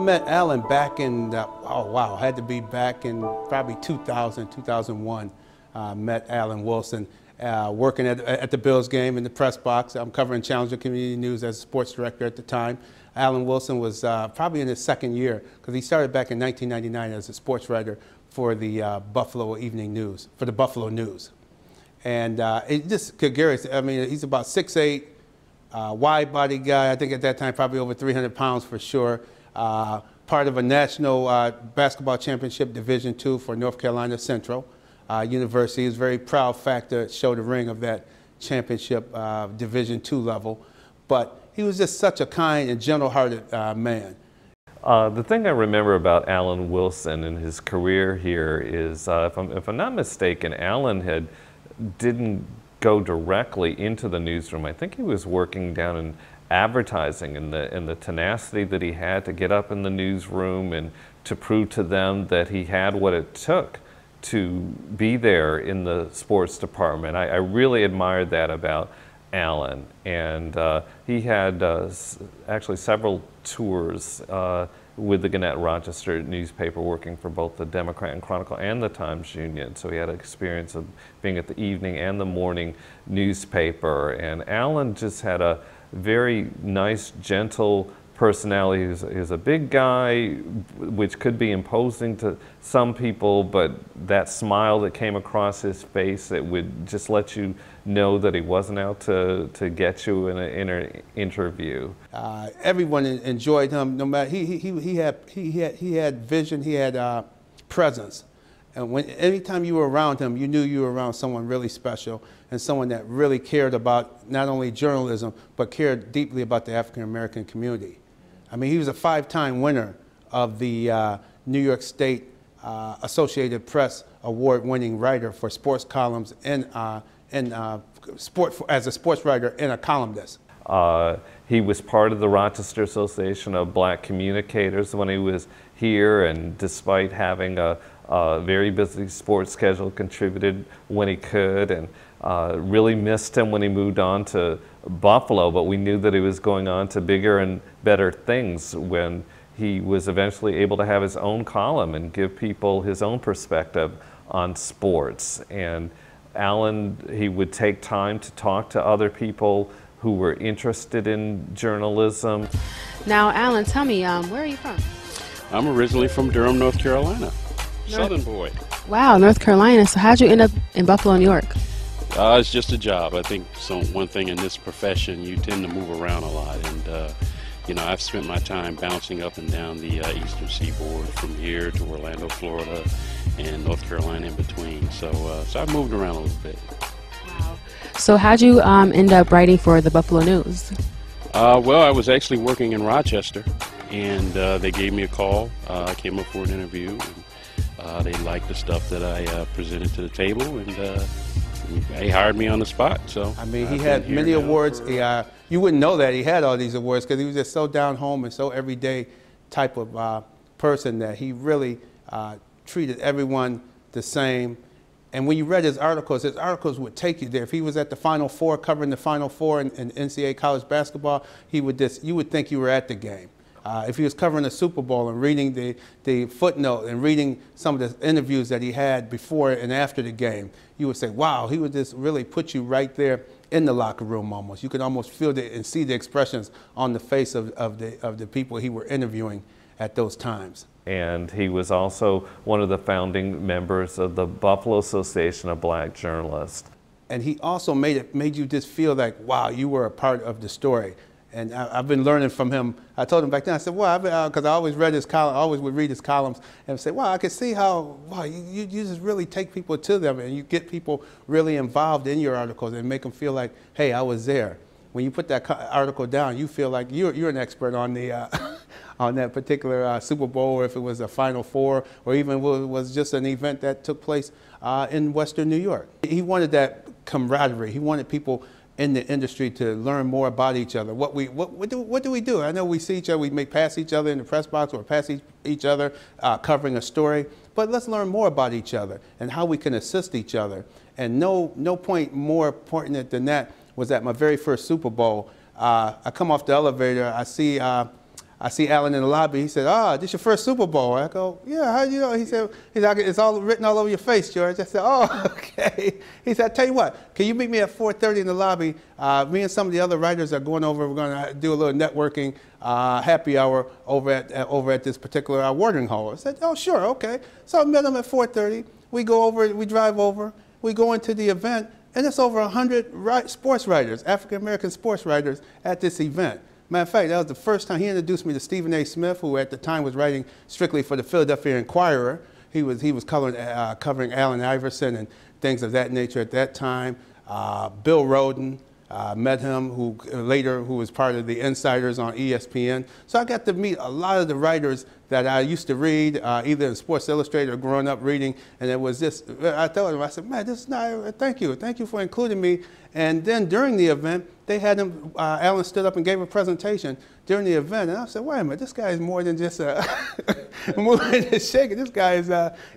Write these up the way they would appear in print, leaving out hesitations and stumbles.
met Alan back in, oh wow, had to be back in probably 2000, 2001. Met Alan Wilson working at the Bills game in the press box. I'm covering Challenger Community News as a sports director at the time. Alan Wilson was probably in his second year because he started back in 1999 as a sports writer for the Buffalo Evening News, for the Buffalo News. And it just gregarious. I mean, he's about 6'8", wide-body guy. I think at that time probably over 300 pounds for sure. Part of a national basketball championship Division II for North Carolina Central University. He was a very proud fact to show the ring of that championship Division II level. But he was just such a kind and gentle-hearted man. The thing I remember about Alan Wilson and his career here is, if I'm not mistaken, Alan didn't go directly into the newsroom. I think he was working down in advertising, and the tenacity that he had to get up in the newsroom and to prove to them that he had what it took to be there in the sports department. I really admired that about Alan, and he had actually several tours with the Gannett Rochester newspaper, working for both the Democrat and Chronicle and the Times Union. So he had an experience of being at the evening and the morning newspaper. And Alan just had a very nice, gentle personality. He was a big guy, which could be imposing to some people, but that smile that came across his face, it would just let you know that he wasn't out to get you in an interview. Everyone enjoyed him. No matter he had vision. He had presence. And anytime you were around him, you knew you were around someone really special and someone that really cared about not only journalism, but cared deeply about the African American community. I mean, he was a 5-time winner of the New York State Associated Press award-winning writer for sports columns and as a sports writer and a columnist. He was part of the Rochester Association of Black Communicators when he was here, and despite having a very busy sports schedule, contributed when he could, and really missed him when he moved on to Buffalo, but we knew that he was going on to bigger and better things when he was eventually able to have his own column and give people his own perspective on sports. And Alan, he would take time to talk to other people who were interested in journalism. Now, Alan, tell me, where are you from? I'm originally from Durham, North Carolina. Southern boy. Wow, North Carolina. So how'd you end up in Buffalo, New York? It's just a job. I think one thing in this profession, you tend to move around a lot. And, you know, I've spent my time bouncing up and down the eastern seaboard, from here to Orlando, Florida, and North Carolina in between. So I've moved around a little bit. Wow. So how'd you end up writing for the Buffalo News? Well, I was actually working in Rochester, and they gave me a call. I came up for an interview, and they liked the stuff that I presented to the table, and they hired me on the spot. So I mean, he had many awards. You wouldn't know that he had all these awards because he was just so down home and so everyday type of person that he really treated everyone the same. And when you read his articles would take you there. If he was at the Final Four, covering the Final Four in NCAA college basketball, you would think you were at the game. If he was covering the Super Bowl and reading the footnote and reading some of the interviews that he had before and after the game, you would say, wow, he would just really put you right there in the locker room almost. You could almost feel and see the expressions on the face of the people he were interviewing at those times. And he was also one of the founding members of the Buffalo Association of Black Journalists. And he also made you just feel like, wow, you were a part of the story. And I've been learning from him. I told him back then, I said, well, because I always read his column, I always would read his columns and say, wow, I could see how, wow, you just really take people to them and you get people really involved in your articles and make them feel like, hey, I was there. When you put that article down, you feel like you're an expert on the on that particular Super Bowl, or if it was a Final Four, or even was just an event that took place in Western New York. He wanted that camaraderie. He wanted people in the industry to learn more about each other. What do we do? I know we see each other, we may pass each other in the press box or pass each other covering a story, but let's learn more about each other and how we can assist each other. And no point more important than that was at my very first Super Bowl. I come off the elevator, I see I see Alan in the lobby. He said, "Ah, this your first Super Bowl?" I go, "Yeah, how do you know?" He said, "It's all written all over your face, George." I said, "Oh, okay." He said, "I tell you what, can you meet me at 4:30 in the lobby? Me and some of the other writers are going over. We're going to do a little networking happy hour over at this particular watering hole." I said, "Oh, sure, okay." So I met him at 4:30. We go over, we drive over, we go into the event, and it's over 100 sports writers, African-American sports writers at this event. Matter of fact, that was the first time he introduced me to Stephen A. Smith, who at the time was writing strictly for the Philadelphia Inquirer. He was covering Allen Iverson and things of that nature at that time. Bill Rhoden, met him, who was part of the Insiders on ESPN. So I got to meet a lot of the writers that I used to read, either in Sports Illustrated or growing up reading. And it was just, I told him, I said, "Man, this is not, thank you for including me." And then during the event, they had him, Alan stood up and gave a presentation during the event. And I said, "Wait a minute, this guy is more than just moving and shaking. This guy is,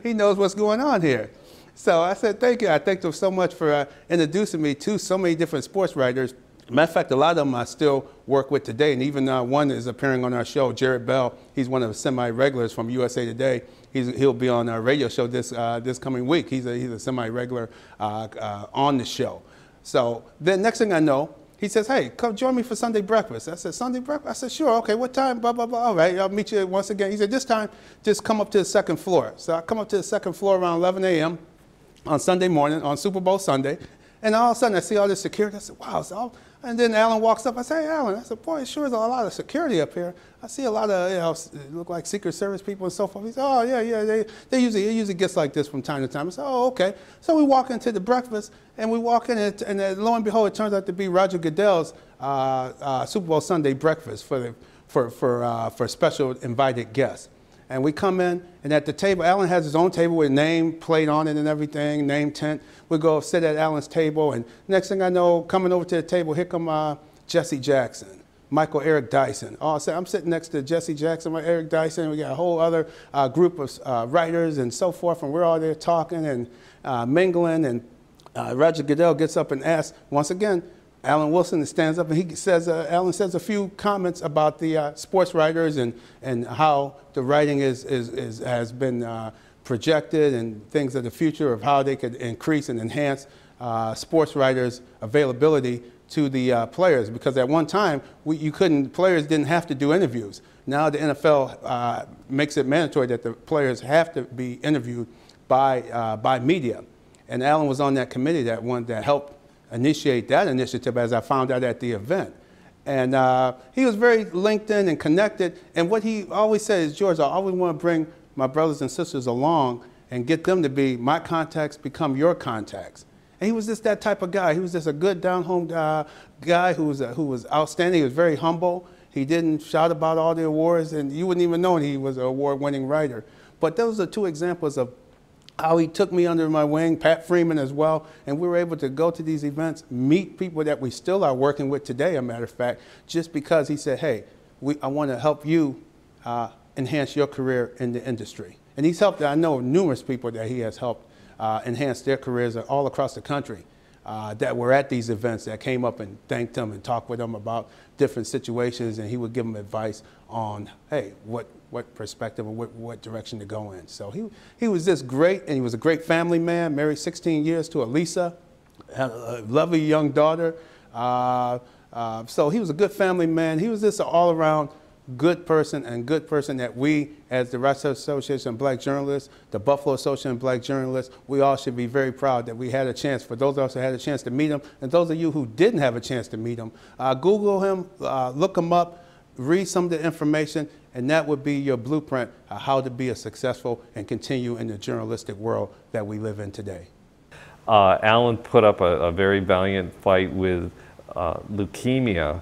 he knows what's going on here." So I said, "Thank you." I thank them so much for introducing me to so many different sports writers. Matter of fact, a lot of them I still work with today, and even one is appearing on our show, Jared Bell. He's one of the semi-regulars from USA Today. He'll be on our radio show this coming week. He's a semi-regular on the show. So then next thing I know, he says, "Hey, come join me for Sunday breakfast." I said, "Sunday breakfast?" I said, "Sure, okay, what time, blah, blah, blah." "All right, I'll meet you once again." He said, "This time, just come up to the second floor." So I come up to the second floor around 11 a.m. on Sunday morning, on Super Bowl Sunday, and all of a sudden I see all this security. I said, "Wow." And then Alan walks up. I say, "Hey, Alan." I said, "Boy, it sure is a lot of security up here. I see a lot of, look like Secret Service people and so forth." He said, "Oh, yeah, they usually gets like this from time to time." I said, "Oh, okay." So we walk into the breakfast, and we walk in, and lo and behold, it turns out to be Roger Goodell's Super Bowl Sunday breakfast for special invited guests. And we come in, and at the table, Alan has his own table with name plate on it and everything, name tent. We go sit at Alan's table, and next thing I know, coming over to the table, here come Jesse Jackson, Michael Eric Dyson. I'm sitting next to Jesse Jackson, Eric Dyson. We got a whole other group of writers and so forth, and we're all there talking and mingling. And Roger Goodell gets up and asks, once again, Alan Wilson stands up and he says, Alan says a few comments about the sports writers and how the writing has been projected and things of the future of how they could increase and enhance sports writers' availability to the players. Because at one time, players didn't have to do interviews. Now the NFL makes it mandatory that the players have to be interviewed by media. And Alan was on that committee that helped initiate that initiative, as I found out at the event. And he was very linked in and connected. And what he always said is, "George, I always want to bring my brothers and sisters along and get them to be my contacts, become your contacts." And he was just that type of guy. He was just a good down-home guy who was outstanding. He was very humble. He didn't shout about all the awards, and you wouldn't even know he was an award-winning writer. But those are two examples of how he took me under my wing, Pat Freeman as well, and we were able to go to these events, meet people that we still are working with today, a matter of fact, just because he said, "Hey, I want to help you enhance your career in the industry." And he's helped, I know numerous people that he has helped enhance their careers all across the country that were at these events that came up and thanked him and talked with him about different situations, and he would give them advice on, hey, what perspective or what direction to go in. So he was just great, and he was a great family man, married 16 years to Elisa, had a lovely young daughter. So he was a good family man. He was just an all-around good person that we, as the Rochester Association of Black Journalists, the Buffalo Association of Black Journalists, we all should be very proud that we had a chance, for those of us who had a chance to meet him, and those of you who didn't have a chance to meet him, Google him, look him up, read some of the information, and that would be your blueprint of how to be a successful and continue in the journalistic world that we live in today. Alan put up a very valiant fight with leukemia,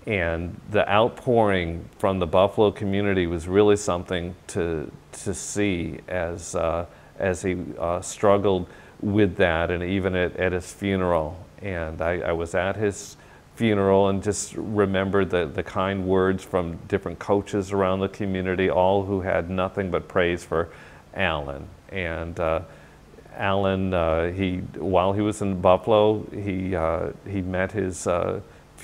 and the outpouring from the Buffalo community was really something to see as he struggled with that, and even at his funeral. And I was at his funeral and just remembered the kind words from different coaches around the community, all who had nothing but praise for Alan. And Alan, while he was in Buffalo, he met his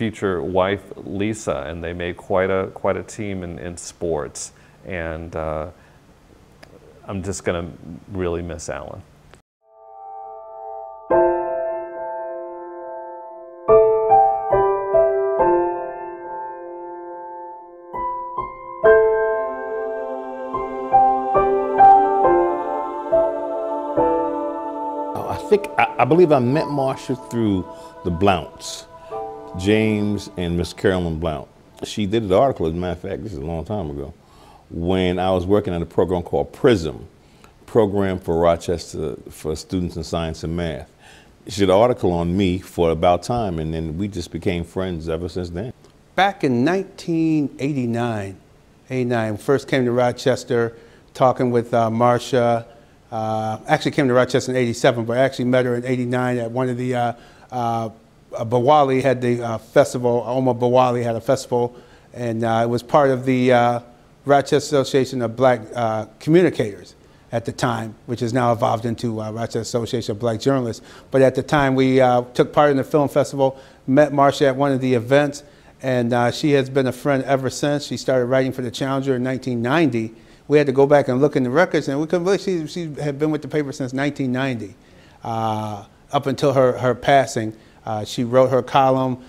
future wife, Lisa, and they made quite a team in sports. And I'm just going to really miss Alan. I believe I met Marsha through the Blounts, James and Miss Carolyn Blount. She did an article, as a matter of fact, this is a long time ago, when I was working on a program called PRISM, Program for Rochester for Students in Science and Math. She did an article on me for About Time, and then we just became friends ever since then. Back in 1989, first came to Rochester, talking with Marsha. Actually came to Rochester in 87, but I actually met her in 89 at one of the, Bawali had the festival, Omar Bawali had a festival, and it was part of the Rochester Association of Black Communicators at the time, which has now evolved into Rochester Association of Black Journalists. But at the time, we took part in the film festival, met Marsha at one of the events, and she has been a friend ever since. She started writing for the Challenger in 1990. We had to go back and look in the records, and we couldn't believe she had been with the paper since 1990, up until her passing. She wrote her column.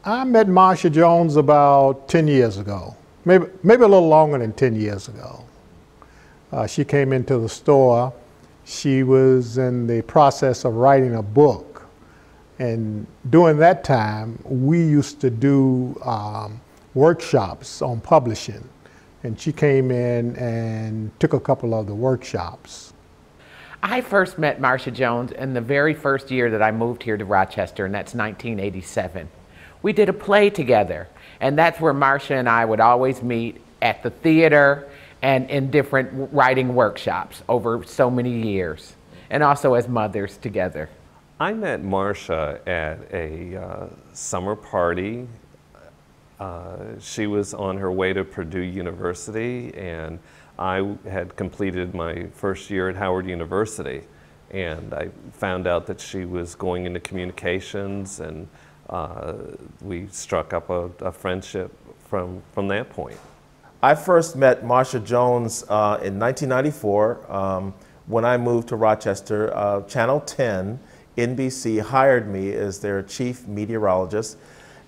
I met Marsha Jones about 10 years ago, maybe a little longer than 10 years ago. She came into the store. She was in the process of writing a book, and during that time, we used to do workshops on publishing. And she came in and took a couple of the workshops. I first met Marsha Jones in the very first year that I moved here to Rochester, and that's 1987. We did a play together, and that's where Marsha and I would always meet at the theater and in different writing workshops over so many years, and also as mothers together. I met Marsha at a summer party. She was on her way to Purdue University, and I had completed my first year at Howard University, and I found out that she was going into communications, and we struck up a friendship from that point. I first met Marsha Jones in 1994 when I moved to Rochester. Channel 10, NBC, hired me as their chief meteorologist,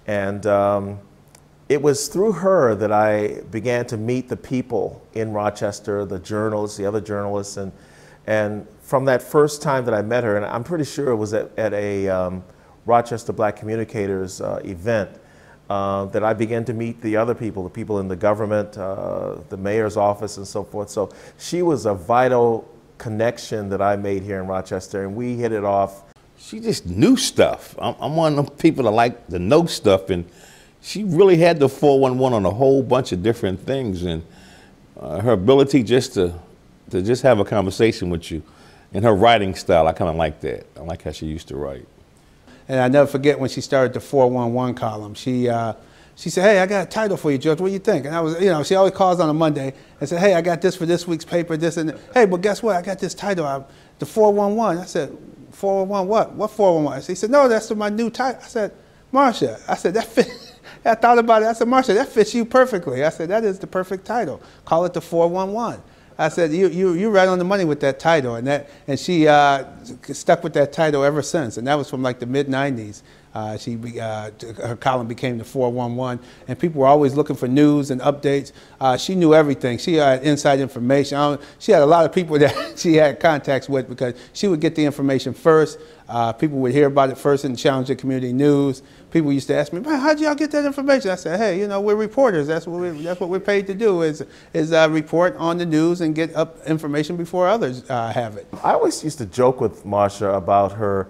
and it was through her that I began to meet the people in Rochester, the journalists, the other journalists, and from that first time that I met her, and I'm pretty sure it was at a Rochester Black Communicators event, that I began to meet the other people, the people in the government, the mayor's office and so forth. So she was a vital connection that I made here in Rochester, and we hit it off. She just knew stuff. I'm one of them people that like to know stuff, and she really had the 411 on a whole bunch of different things, and her ability just to just have a conversation with you, and her writing style, I kind of like that. I like how she used to write. And I never forget when she started the 411 column. She said, "Hey, I got a title for you, George. What do you think?" And I was, she always calls on a Monday and said, "Hey, I got this for this week's paper, this and that. Hey, but guess what? I got this title, the 411." I said, "411 what? What 411?" He said, "No, that's my new title." I said, "Marsha," I said, "that fit." I thought about it. I said, "Marsha, that fits you perfectly." I said, "That is the perfect title. Call it the 411." I said, "You're right on the money with that title," and she stuck with that title ever since. And that was from like the mid-90s. Her column became the 411, and people were always looking for news and updates. She knew everything. She had inside information. She had a lot of people that she had contacts with because she would get the information first. People would hear about it first in the Challenger Community News. People used to ask me, "Man, how'd y'all get that information?" I said, "Hey, we're reporters. That's what we're paid to do is report on the news and get up information before others have it." I always used to joke with Marsha about her.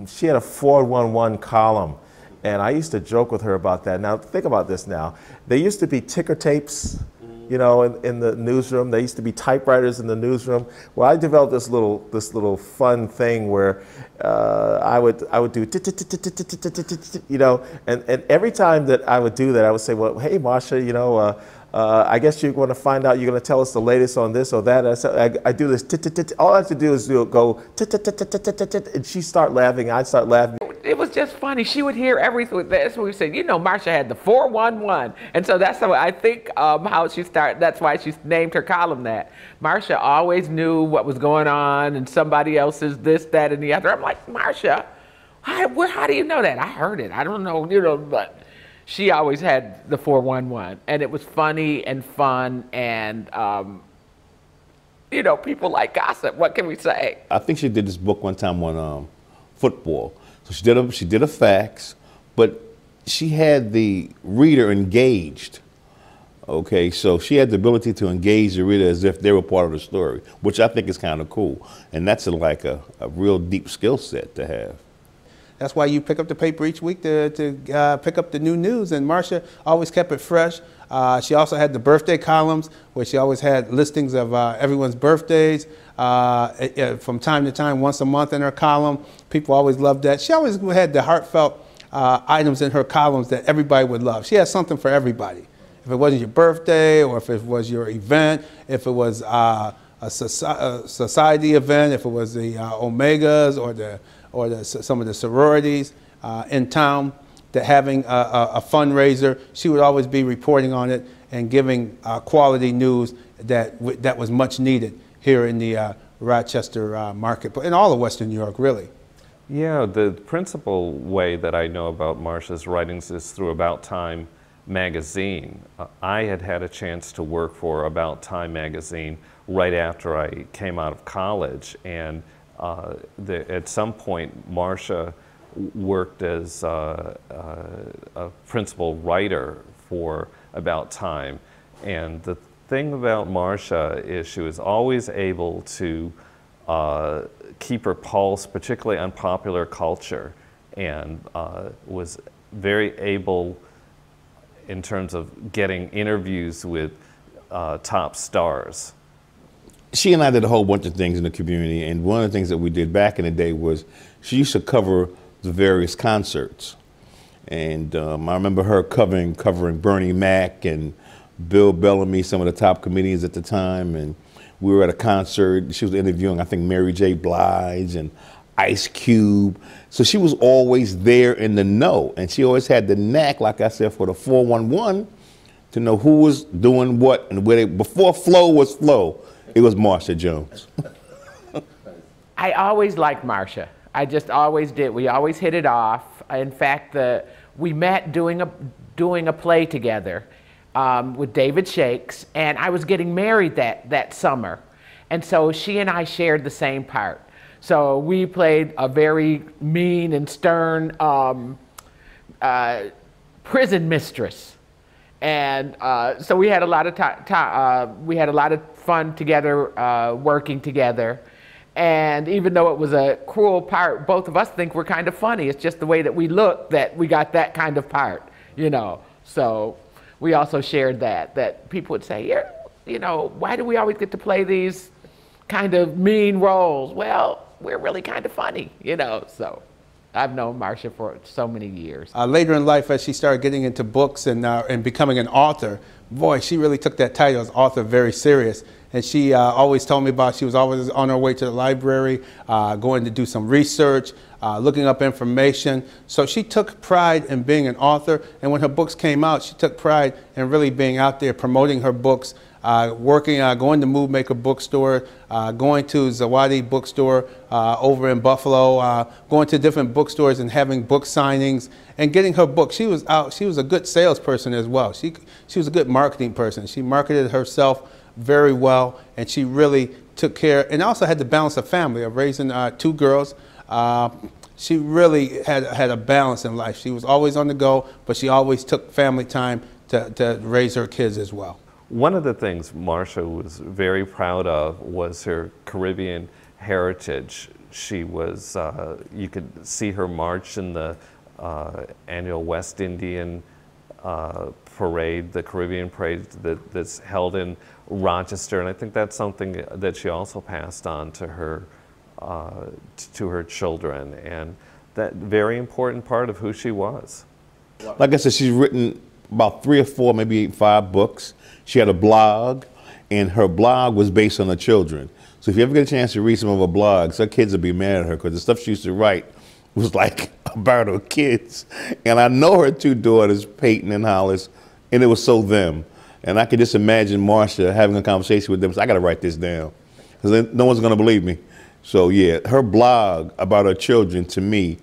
She had a 411 column, and I used to joke with her about that. Now, think about this now. There used to be ticker tapes, in the newsroom. There used to be typewriters in the newsroom. Well, I developed this little fun thing where I would do, and every time that I would do that, I would say, "Well, hey, Marsha, I guess you're going to find out, you're going to tell us the latest on this or that." I do this, all I have to do is go, and she start laughing, I start laughing. it was just funny. She would hear everything. That's what we said. You know, Marsha had the 411, and so that's how I think how she started. That's why she named her column that. Marsha always knew what was going on, and somebody else's this, that, and the other. I'm like, Marsha, how do you know that? I heard it. I don't know, you know, but she always had the 411, and it was funny and fun, and you know, people like gossip. What can we say? I think she did this book one time on football. So she did a facts, but she had the reader engaged. Okay, so she had the ability to engage the reader as if they were part of the story, which I think is kind of cool. And that's like a real deep skill set to have. That's why you pick up the paper each week to pick up the new news, and Marsha always kept it fresh. She also had the birthday columns, where she always had listings of everyone's birthdays from time to time, once a month in her column. People always loved that. She always had the heartfelt items in her columns that everybody would love. She had something for everybody. If it wasn't your birthday, or if it was your event, if it was a society event, if it was the Omegas or some of the sororities in town, that having a fundraiser, she would always be reporting on it and giving quality news that was much needed here in the Rochester market, but in all of Western New York, really. Yeah, the principal way that I know about Marsha's writings is through About Time magazine. I had a chance to work for About Time magazine right after I came out of college, and at some point Marsha worked as a principal writer for About Time. And the thing about Marsha is she was always able to keep her pulse, particularly on popular culture, and was very able in terms of getting interviews with top stars. She and I did a whole bunch of things in the community, and one of the things that we did back in the day was she used to cover the various concerts. And I remember her covering Bernie Mac and Bill Bellamy, some of the top comedians at the time, and we were at a concert. She was interviewing, I think, Mary J. Blige and Ice Cube. So she was always there in the know, and she always had the knack, like I said, for the 411 to know who was doing what and where before flow was flow, it was Marsha Jones. I always liked Marsha. I just always did. We always hit it off. In fact, we met doing a play together with David Shakes, and I was getting married that summer. And so she and I shared the same part. So we played a very mean and stern prison mistress. And so we had a lot of we had a lot of fun together, working together. And even though it was a cruel part, both of us think we're kind of funny. It's just the way that we look that we got that kind of part, you know. So we also shared that people would say, yeah, you know, why do we always get to play these kind of mean roles? Well, we're really kind of funny, you know. So I've known Marsha for so many years. Later in life, as she started getting into books and becoming an author, boy, she really took that title as author very serious. And she always told me about, she was always on her way to the library, going to do some research, looking up information. So she took pride in being an author. And when her books came out, she took pride in really being out there promoting her books, working, going to Move Maker Bookstore, going to Zawadi Bookstore over in Buffalo, going to different bookstores and having book signings and getting her book. She was out. She was a good salesperson as well. She was a good marketing person. She marketed herself very well, and she really took care, and also had to balance a family of raising 2 girls. She really had a balance in life. She was always on the go, but she always took family time to raise her kids as well. One of the things Marsha was very proud of was her Caribbean heritage. She was, you could see her march in the annual West Indian parade, the Caribbean parade that's held in Rochester, and I think that's something that she also passed on to her children, and that very important part of who she was. Like I said, she's written about 3 or 4, maybe 5 books. She had a blog, and her blog was based on her children. So if you ever get a chance to read some of her blogs, her kids will be mad at her because the stuff she used to write was like about her kids. And I know her two daughters, Peyton and Hollis, and it was so them. And I could just imagine Marsha having a conversation with them. So I got to write this down because no one's going to believe me. So yeah, her blog about her children to me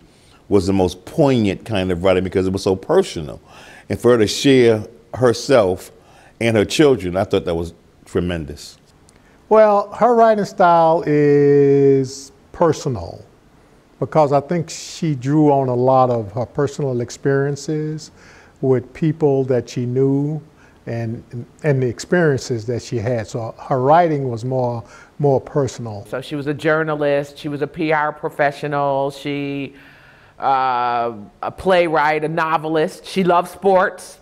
was the most poignant kind of writing because it was so personal. And for her to share herself and her children, I thought that was tremendous. Well, her writing style is personal because I think she drew on a lot of her personal experiences with people that she knew and the experiences that she had. So her writing was more personal. So she was a journalist, she was a PR professional, she a playwright, a novelist. She loved sports.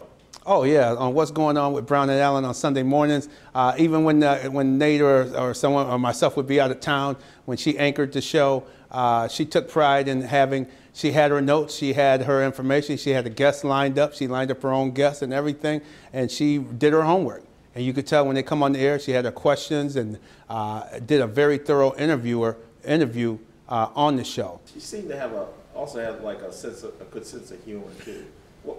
Oh yeah, on what's going on with Brown and Allen on Sunday mornings. Even when Nate or someone or myself would be out of town, when she anchored the show, she took pride in having. She had her notes, she had her information, she had the guests lined up. She lined up her own guests and everything, and she did her homework. And you could tell when they come on the air, she had her questions and did a very thorough interview on the show. She seemed to have also had like a good sense of humor too.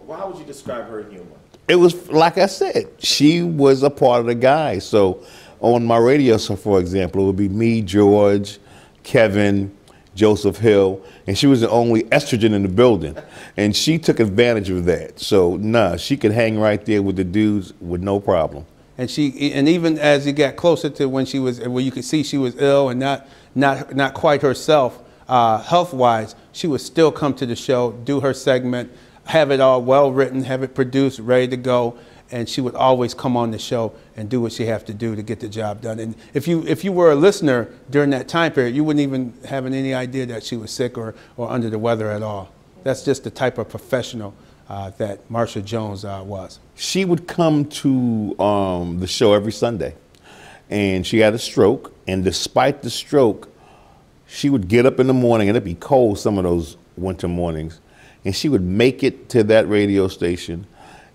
How would you describe her humor? It was, like I said, she was a part of the guys. So on my radio show, for example, it would be me, George, Kevin, Joseph Hill, and she was the only estrogen in the building. And she took advantage of that. So she could hang right there with the dudes with no problem. And even as you got closer to when you could see she was ill and not quite herself, health-wise, she would still come to the show, do her segment, have it all well written, have it produced, ready to go, and she would always come on the show and do what she had to do to get the job done. And if you were a listener during that time period, you wouldn't even have any idea that she was sick or under the weather at all. That's just the type of professional that Marsha Jones was. She would come to the show every Sunday, and she had a stroke, and despite the stroke, she would get up in the morning, and it'd be cold some of those winter mornings, and she would make it to that radio station,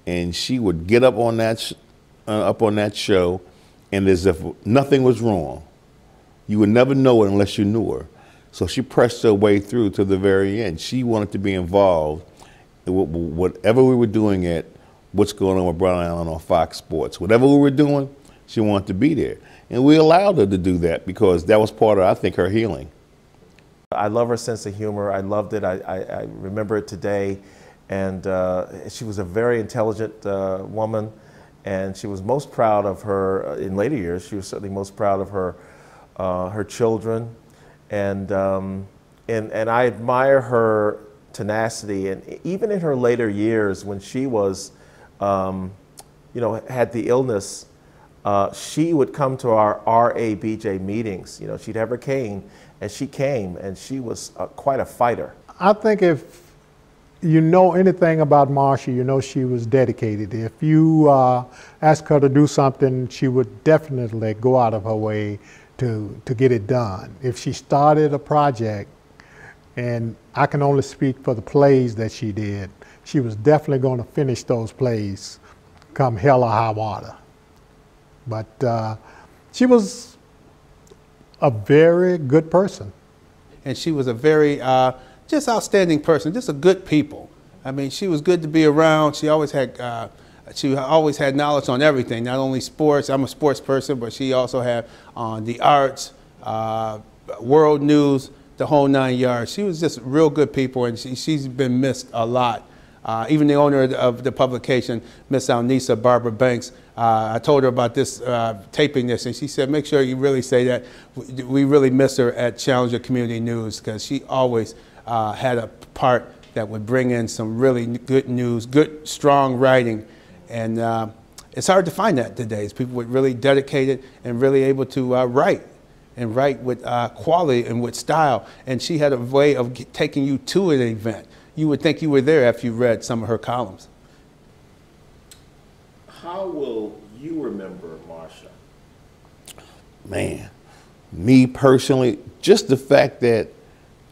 and she would get up on that show, and as if nothing was wrong. You would never know it unless you knew her. So she pressed her way through to the very end. She wanted to be involved in whatever we were doing at What's Going On with Brown Allen on Fox Sports. Whatever we were doing, she wanted to be there. And we allowed her to do that because that was part of, I think, her healing. I love her sense of humor. I loved it. I remember it today. And she was a very intelligent woman, and she was most proud of her, in later years, she was certainly most proud of her children. And I admire her tenacity, and even in her later years when she was, had the illness, she would come to our RABJ meetings. She'd have her cane, and she came, and she was quite a fighter. I think if you know anything about Marsha, you know she was dedicated. If you ask her to do something, she would definitely go out of her way to get it done. If she started a project, and I can only speak for the plays that she did, she was definitely going to finish those plays come hell or high water. But she was a very good person. And she was a very just outstanding person, just a good people. I mean, she was good to be around. She always had knowledge on everything, not only sports. I'm a sports person, but she also had on the arts, world news, the whole 9 yards. She was just real good people, and she's been missed a lot. Even the owner of the publication, Miss Alnisa Barbara Banks, I told her about this, taping this, and she said, make sure you really say that we really miss her at Challenger Community News, because she always had a part that would bring in some really good news, good, strong writing. And it's hard to find that today. It's people with really dedicated and really able to write, and write with quality and with style. And she had a way of taking you to an event. You would think you were there after you read some of her columns. How will you remember Marsha? Man, me personally, just the fact that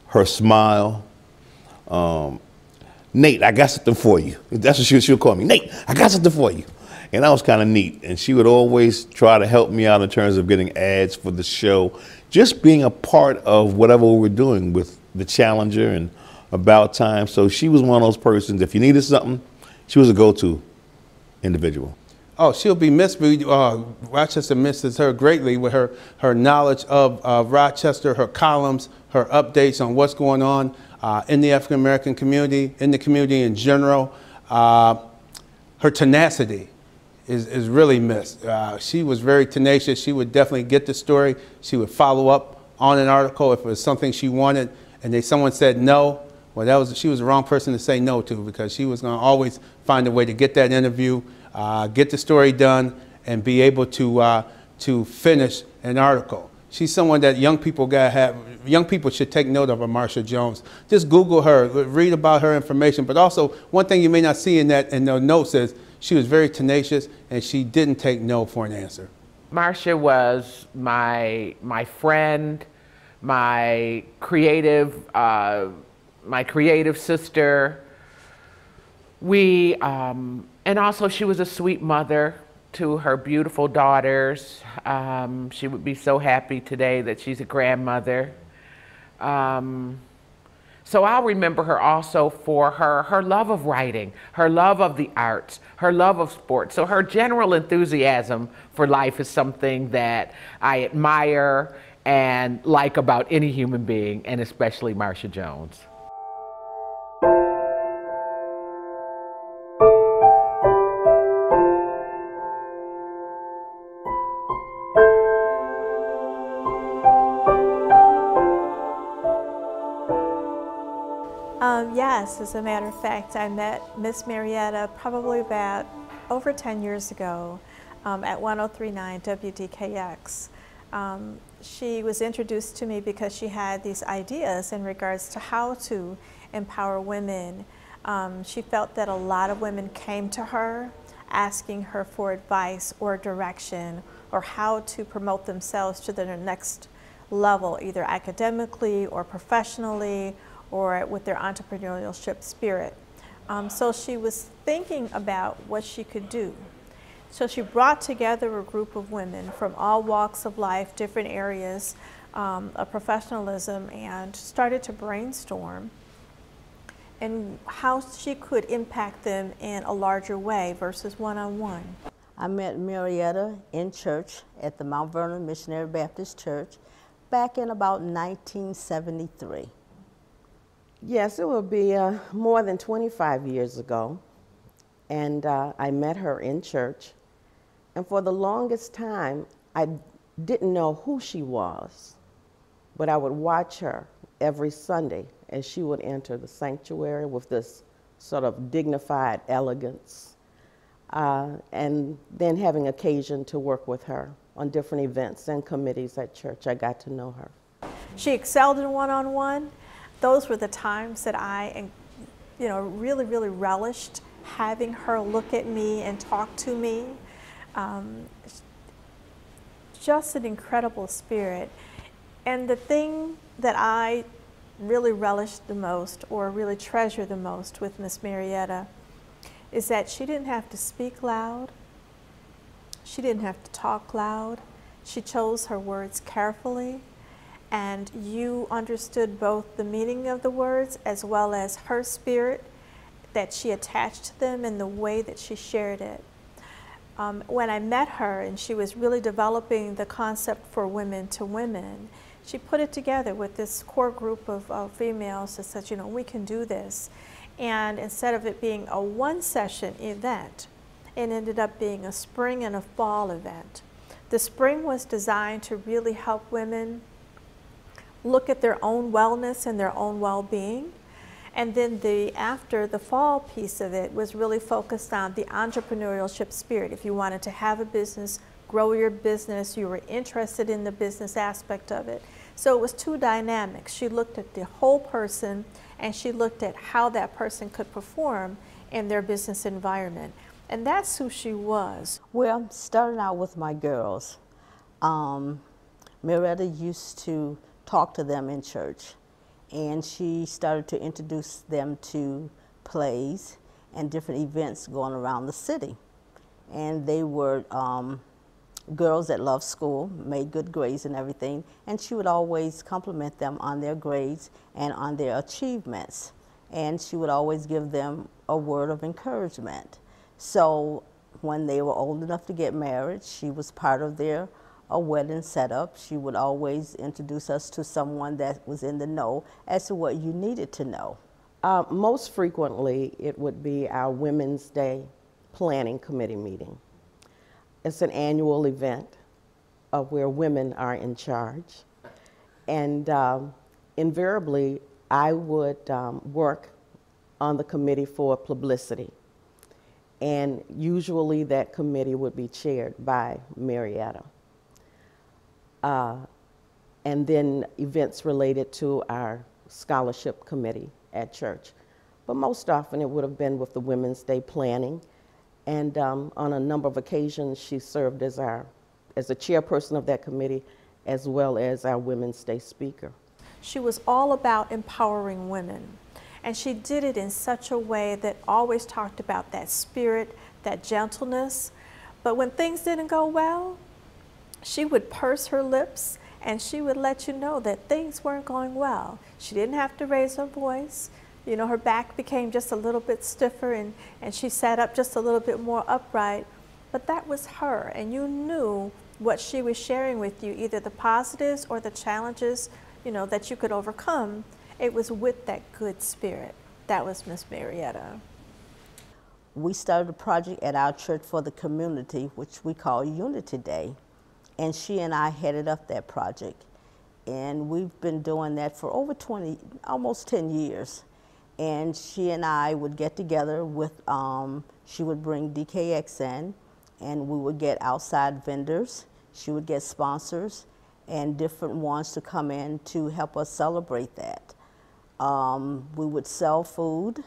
her smile, Nate, I got something for you. That's what she'll call me. Nate, I got something for you. And that was kind of neat. And she would always try to help me out in terms of getting ads for the show, just being a part of whatever we were doing with the Challenger and About Time. So she was one of those persons, if you needed something, she was a go-to individual. Oh, she'll be missed. Rochester misses her greatly with her knowledge of Rochester, her columns, her updates on what's going on in the African American community, in the community in general. Her tenacity is really missed. She was very tenacious. She would definitely get the story. She would follow up on an article if it was something she wanted, and someone said no. Well, she was the wrong person to say no to, because she was going to always find a way to get that interview, get the story done, and be able to finish an article. She's someone that young people should take note of, Marsha Jones. Just Google her, read about her information. But also, one thing you may not see in the notes is she was very tenacious, and she didn't take no for an answer. Marsha was my friend, my creative sister. And also she was a sweet mother to her beautiful daughters. She would be so happy today that she's a grandmother. So I'll remember her also for her love of writing, her love of the arts, her love of sports. So her general enthusiasm for life is something that I admire and like about any human being, and especially Marsha Jones. Yes, as a matter of fact, I met Miss Marietta probably about over 10 years ago at 103.9 WDKX. She was introduced to me because she had these ideas in regards to how to empower women. She felt that a lot of women came to her asking her for advice or direction or how to promote themselves to their next level, either academically or professionally, or with their entrepreneurship spirit. So she was thinking about what she could do. So she brought together a group of women from all walks of life, different areas of professionalism, and started to brainstorm and how she could impact them in a larger way versus one-on-one. I met Marietta in church at the Mount Vernon Missionary Baptist Church back in about 1973. Yes, it will be more than 25 years ago, and I met her in church, and for the longest time I didn't know who she was, but I would watch her every Sunday as she would enter the sanctuary with this sort of dignified elegance, and then having occasion to work with her on different events and committees at church. I got to know her. She excelled in one-on-one. Those were the times that I, really, really relished having her look at me and talk to me. Just an incredible spirit. And the thing that I really relished the most, or really treasure the most with Miss Marietta, is that she didn't have to speak loud. She didn't have to talk loud. She chose her words carefully. And you understood both the meaning of the words as well as her spirit that she attached to them and the way that she shared it. When I met her and she was really developing the concept for women to women, she put it together with this core group of females that said, we can do this. And instead of it being a one-session event, it ended up being a spring and a fall event. The spring was designed to really help women look at their own wellness and their own well-being. And then after the fall piece of it was really focused on the entrepreneurship spirit. If you wanted to have a business, grow your business, you were interested in the business aspect of it. So it was two dynamics. She looked at the whole person and she looked at how that person could perform in their business environment. And that's who she was. Well, starting out with my girls, Marietta used to talk to them in church, and she started to introduce them to plays and different events going around the city. And they were girls that loved school, made good grades and everything, and she would always compliment them on their grades and on their achievements. and she would always give them a word of encouragement. So when they were old enough to get married, she was part of their wedding setup. She would always introduce us to someone that was in the know as to what you needed to know. Most frequently, it would be our Women's Day Planning Committee meeting. It's an annual event where women are in charge. And invariably, I would work on the committee for publicity. And usually that committee would be chaired by Marietta. And then events related to our scholarship committee at church. But most often it would have been with the Women's Day planning. And on a number of occasions, she served as a chairperson of that committee, as well as our Women's Day speaker. She was all about empowering women. And she did it in such a way that always talked about that spirit, that gentleness. But when things didn't go well, she would purse her lips and she would let you know that things weren't going well. She didn't have to raise her voice. You know, her back became just a little bit stiffer and she sat up just a little bit more upright. But that was her, and you knew what she was sharing with you, either the positives or the challenges, you know, that you could overcome. It was with that good spirit. That was Miss Marietta. We started a project at our church for the community, which we call Unity Day. And she and I headed up that project. And we've been doing that for over almost 10 years. And she and I would get together with, she would bring DKX in, and we would get outside vendors. She would get sponsors and different ones to come in to help us celebrate that. We would sell food.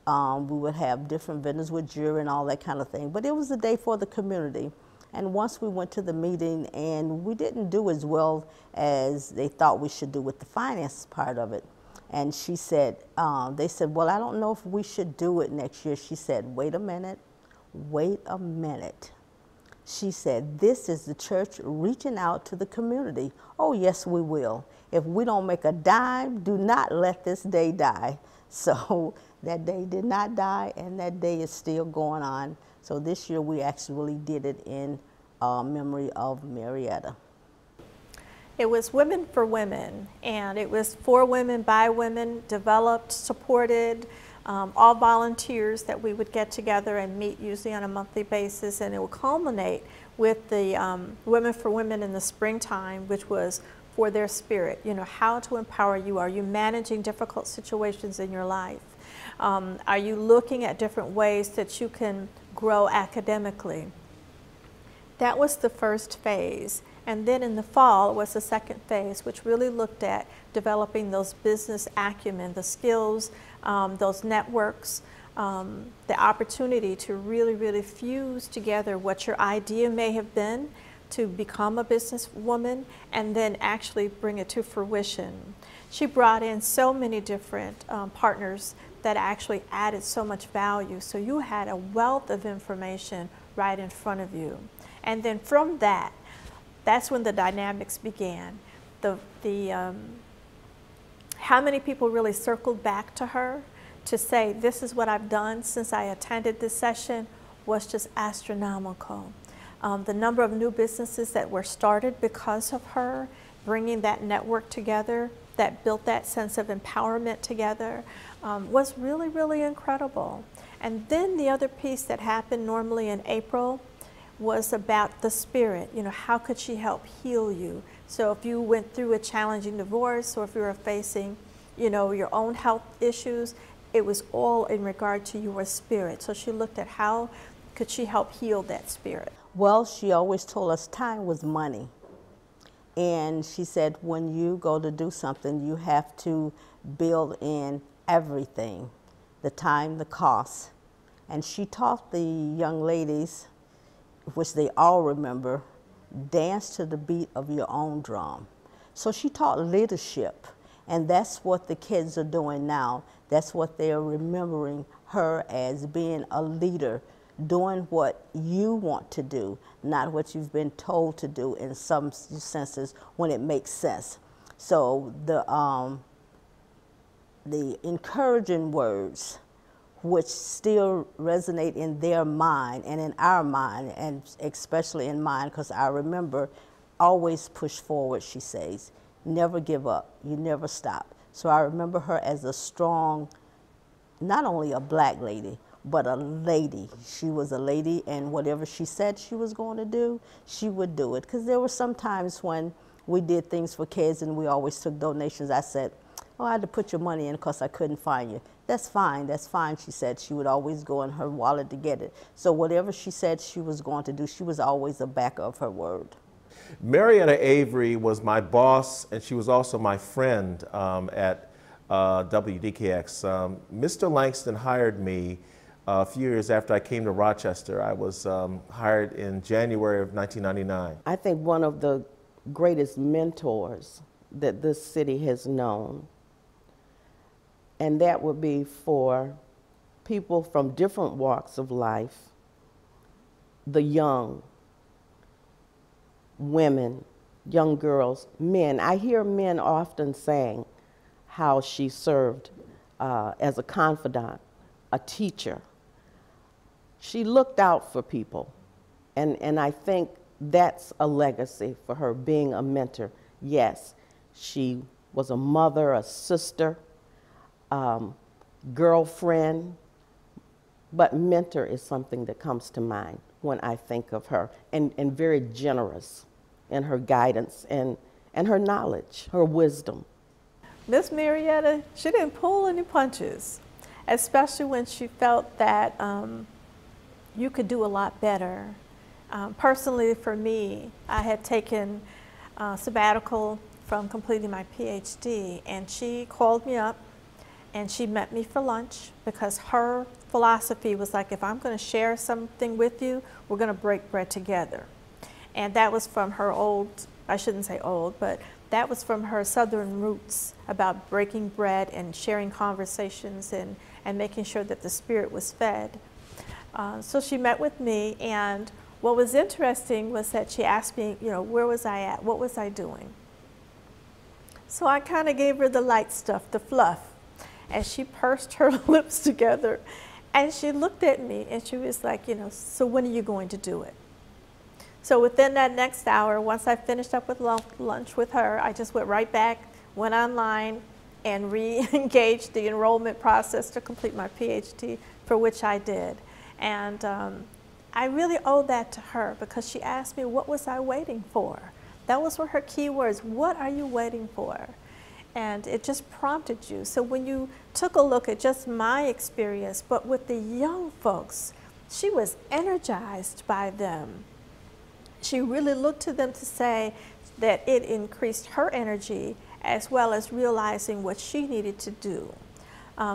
We would have different vendors with jewelry and all that kind of thing. But it was a day for the community. And once we went to the meeting, and we didn't do as well as they thought we should do with the finance part of it. And she said, they said, well, I don't know if we should do it next year. She said, wait a minute, wait a minute. She said, this is the church reaching out to the community. Oh, yes, we will. If we don't make a dime, do not let this day die. So that day did not die, and that day is still going on. So this year we actually did it in memory of Marietta. It was Women for Women, and it was for women, by women, developed, supported, all volunteers that we would get together and meet usually on a monthly basis, and it would culminate with the Women for Women in the springtime, which was for their spirit, you know, how to empower you. Are you managing difficult situations in your life? Are you looking at different ways that you can grow academically? That was the first phase. And then in the fall was the second phase, which really looked at developing those business acumen, the skills, those networks, the opportunity to really, really fuse together what your idea may have been to become a businesswoman and then actually bring it to fruition. She brought in so many different partners that actually added so much value. So you had a wealth of information right in front of you. And then from that, that's when the dynamics began. How many people really circled back to her to say, this is what I've done since I attended this session, was just astronomical. The number of new businesses that were started because of her, bringing that network together, that built that sense of empowerment together, was really, really incredible. And then the other piece that happened normally in April was about the spirit. You know, how could she help heal you? So if you went through a challenging divorce, or if you were facing, you know, your own health issues, it was all in regard to your spirit. So she looked at how could she help heal that spirit. Well, she always told us time was money. And she said, when you go to do something, you have to build in everything, the time, the cost. And she taught the young ladies, which they all remember, dance to the beat of your own drum. So she taught leadership, and that's what the kids are doing now. That's what they're remembering her as, being a leader, doing what you want to do, not what you've been told to do in some senses when it makes sense. So the encouraging words which still resonate in their mind and in our mind, and especially in mine, because I remember, always push forward, she says. Never give up, you never stop. So I remember her as a strong, not only a black lady, but a lady. She was a lady, and whatever she said she was going to do, she would do it. Because there were some times when we did things for kids and we always took donations. I said, oh, I had to put your money in because I couldn't find you. That's fine, she said. She would always go in her wallet to get it. So whatever she said she was going to do, she was always a backer of her word. Marietta Avery was my boss, and she was also my friend at WDKX. Mr. Langston hired me a few years after I came to Rochester. I was hired in January of 1999. I think one of the greatest mentors that this city has known, and that would be for people from different walks of life, the young, women, young girls, men. I hear men often saying how she served as a confidant, a teacher. She looked out for people, and I think that's a legacy for her, being a mentor. Yes, she was a mother, a sister, girlfriend, but mentor is something that comes to mind when I think of her, and very generous in her guidance and her knowledge, her wisdom. Miss Marietta, she didn't pull any punches, especially when she felt that you could do a lot better. Personally, for me, I had taken sabbatical from completing my PhD, and she called me up and she met me for lunch, because her philosophy was like, if I'm going to share something with you, we're going to break bread together. And that was from her old, I shouldn't say old, but that was from her Southern roots about breaking bread and sharing conversations and making sure that the spirit was fed. So she met with me, and what was interesting was that she asked me, you know, where was I at? What was I doing? So I kind of gave her the light stuff, the fluff. And she pursed her lips together, and she looked at me and she was like, you know, so when are you going to do it? So within that next hour, once I finished up with lunch with her, I just went right back, went online, and re-engaged the enrollment process to complete my PhD, for which I did. And I really owe that to her, because she asked me, what was I waiting for? That was one of her key words. What are you waiting for? And it just prompted you. So when you took a look at just my experience, but with the young folks, she was energized by them. She really looked to them to say that it increased her energy, as well as realizing what she needed to do.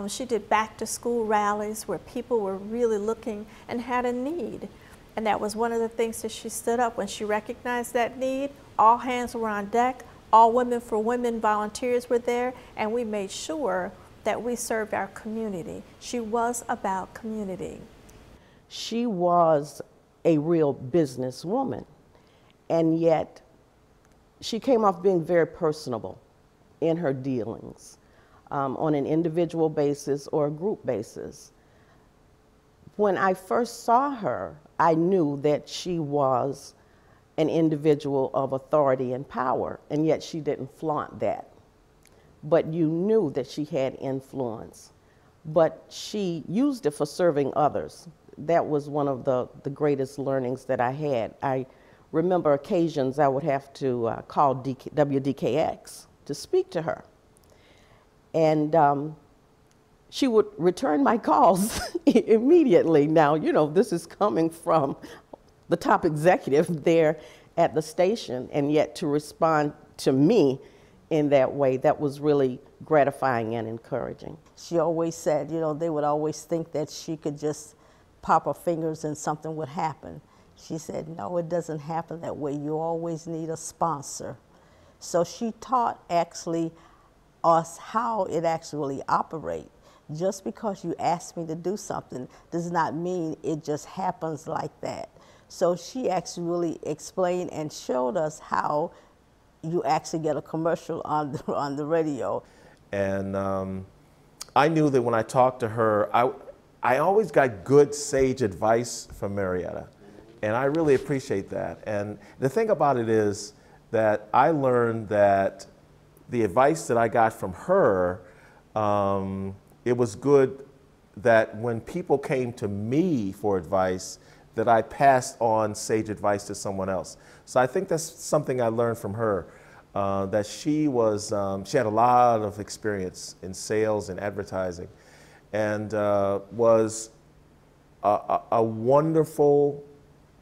She did back to school rallies where people were really looking and had a need. And that was one of the things that she stood up when she recognized that need. All hands were on deck. All Women for Women volunteers were there, and we made sure that we served our community. She was about community. She was a real businesswoman, and yet she came off being very personable in her dealings on an individual basis or a group basis. When I first saw her, I knew that she was an individual of authority and power, and yet she didn't flaunt that. But you knew that she had influence, but she used it for serving others. That was one of the greatest learnings that I had. I remember occasions I would have to call WDKX to speak to her. And she would return my calls immediately. Now, you know, this is coming from the top executive there at the station, and yet to respond to me in that way, that was really gratifying and encouraging. She always said, you know, they would always think that she could just pop her fingers and something would happen. She said, no, it doesn't happen that way. You always need a sponsor. So she taught actually us how it actually operates. Just because you ask me to do something does not mean it just happens like that. So she actually explained and showed us how you actually get a commercial on the radio. And I knew that when I talked to her, I always got good, sage advice from Marietta. And I really appreciate that. And the thing about it is that I learned that the advice that I got from her, it was good that when people came to me for advice, that I passed on sage advice to someone else. So I think that's something I learned from her, that she had a lot of experience in sales and advertising, and was a wonderful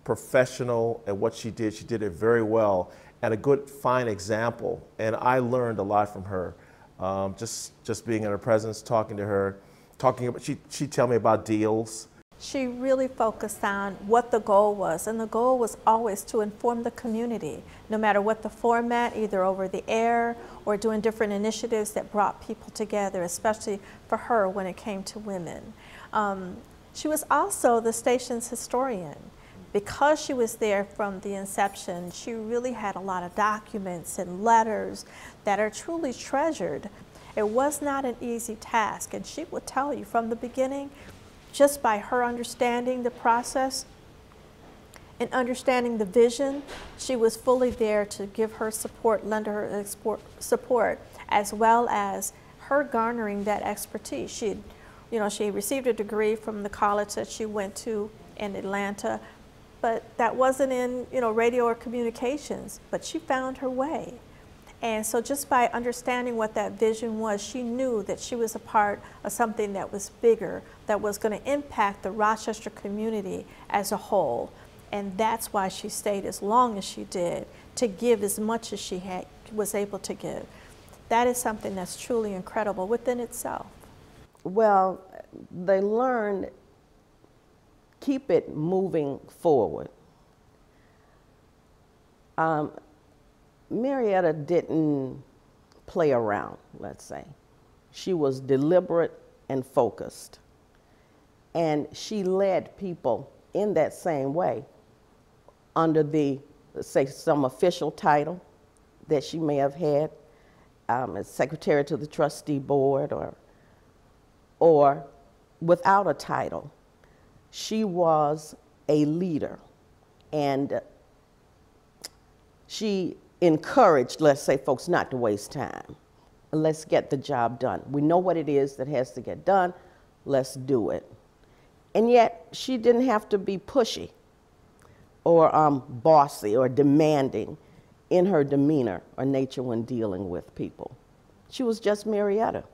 professional at what she did. She did it very well, and a good, fine example. And I learned a lot from her, just being in her presence, talking to her, she'd tell me about deals. She really focused on what the goal was, and the goal was always to inform the community, no matter what the format, either over the air or doing different initiatives that brought people together, especially for her when it came to women. She was also the station's historian. Because she was there from the inception, she really had a lot of documents and letters that are truly treasured. It was not an easy task, and she would tell you from the beginning, just by her understanding the process and understanding the vision, she was fully there to give her support, lend her support, as well as her garnering that expertise. She received a degree from the college that she went to in Atlanta, but that wasn't in radio or communications, but she found her way. And so just by understanding what that vision was, she knew that she was a part of something that was bigger, that was going to impact the Rochester community as a whole. And that's why she stayed as long as she did, to give as much as she was able to give. That is something that's truly incredible within itself. Well, they learned, keep it moving forward. Marietta didn't play around, let's say. She was deliberate and focused. And she led people in that same way under the, let's say, some official title that she may have had, as secretary to the trustee board or without a title. She was a leader, and she encouraged, let's say, folks not to waste time. Let's get the job done. We know what it is that has to get done. Let's do it. And yet, she didn't have to be pushy or bossy or demanding in her demeanor or nature when dealing with people. She was just Marietta.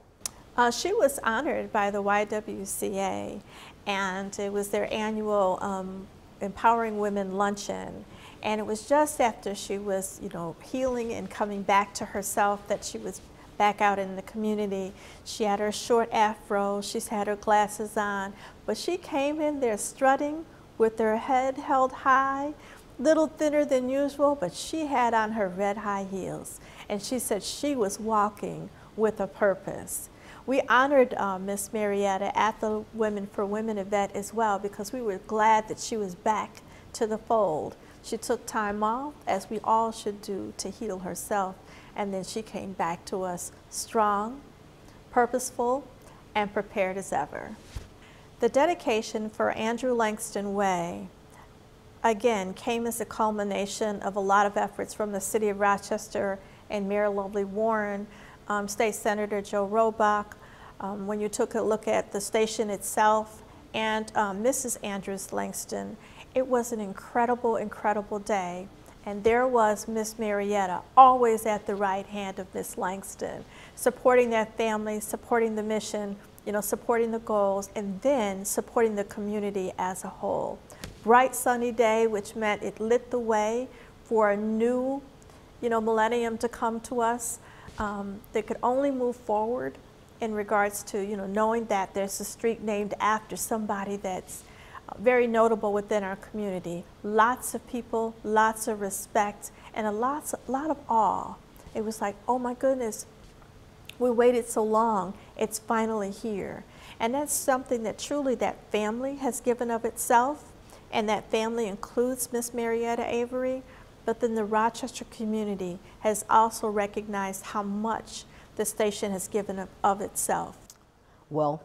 She was honored by the YWCA, and it was their annual Empowering Women Luncheon. And it was just after she was, healing and coming back to herself that she was back out in the community. She had her short afro, she's had her glasses on, but she came in there strutting with her head held high, little thinner than usual, but she had on her red high heels. And she said she was walking with a purpose. We honored Miss Marietta at the Women for Women event as well, because we were glad that she was back to the fold. She took time off, as we all should do, to heal herself, and then she came back to us strong, purposeful, and prepared as ever. The dedication for Andrew Langston Way, again, came as a culmination of a lot of efforts from the City of Rochester and Mayor Lovely Warren, State Senator Joe Robach. When you took a look at the station itself and Mrs. Andrews Langston, it was an incredible, incredible day. And there was Miss Marietta, always at the right hand of Miss Langston, supporting that family, supporting the mission, supporting the goals, and then supporting the community as a whole. Bright sunny day, which meant it lit the way for a new, millennium to come to us. They could only move forward in regards to, knowing that there's a street named after somebody that's very notable within our community. Lots of people, lots of respect, and a lot of awe. It was like, oh my goodness, we waited so long, it's finally here. And that's something that truly that family has given of itself, and that family includes Miss Marietta Avery, but then the Rochester community has also recognized how much the station has given of itself. Well,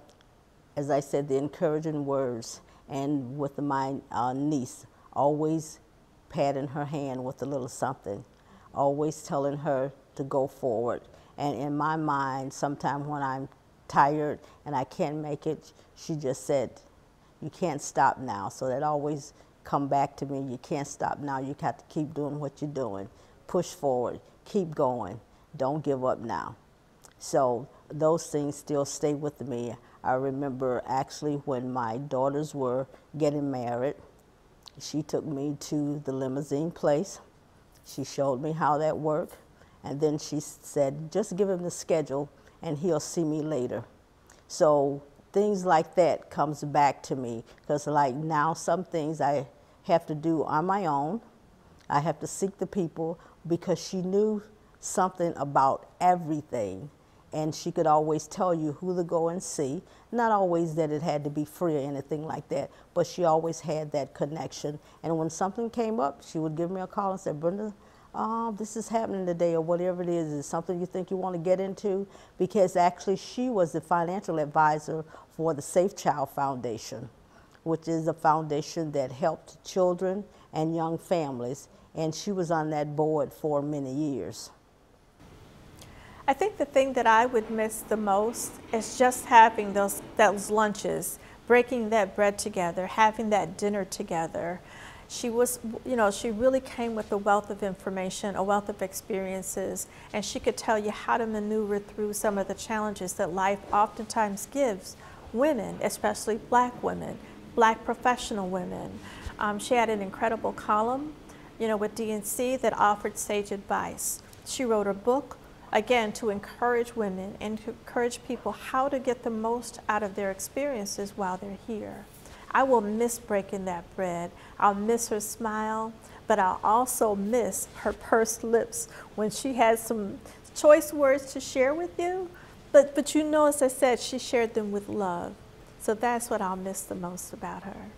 as I said, the encouraging words, and with my niece, always patting her hand with a little something, always telling her to go forward. And in my mind, sometimes when I'm tired and I can't make it, she just said, you can't stop now. So that always come back to me, you can't stop now, you got to keep doing what you're doing. Push forward, keep going, don't give up now. So those things still stay with me. I remember actually when my daughters were getting married, she took me to the limousine place. She showed me how that worked. And then she said, just give him the schedule and he'll see me later. So things like that comes back to me, because like now some things I have to do on my own. I have to seek the people, because she knew something about everything. And she could always tell you who to go and see. Not always that it had to be free or anything like that, but she always had that connection. And when something came up, she would give me a call and say, Brenda, this is happening today, or whatever it is something you think you want to get into? Because actually she was the financial advisor for the Safe Child Foundation, which is a foundation that helped children and young families. And she was on that board for many years. I think the thing that I would miss the most is just having those lunches, breaking that bread together, having that dinner together. She was, you know, she really came with a wealth of information, a wealth of experiences, and she could tell you how to maneuver through some of the challenges that life oftentimes gives women, especially black women, black professional women. She had an incredible column, you know, with DNC that offered sage advice. She wrote a book, again, to encourage women and to encourage people how to get the most out of their experiences while they're here. I will miss breaking that bread. I'll miss her smile, but I'll also miss her pursed lips when she had some choice words to share with you. But you know, as I said, she shared them with love. So that's what I'll miss the most about her.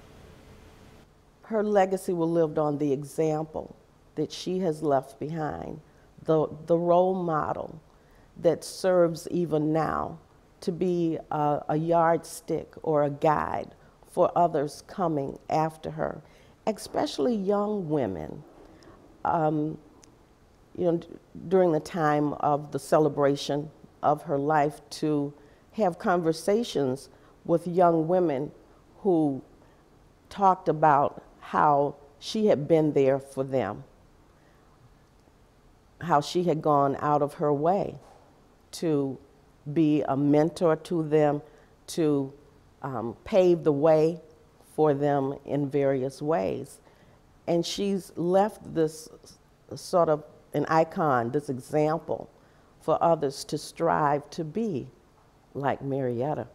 Her legacy will live on the example that she has left behind, the role model that serves even now to be a yardstick or a guide for others coming after her, especially young women. You know, during the time of the celebration of her life, to have conversations with young women who talked about how she had been there for them, how she had gone out of her way to be a mentor to them, to pave the way for them in various ways. And she's left this sort of an icon, this example for others to strive to be like Marietta.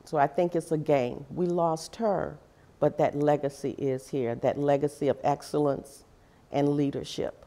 So I think it's a gain. We lost her, but that legacy is here, that legacy of excellence and leadership.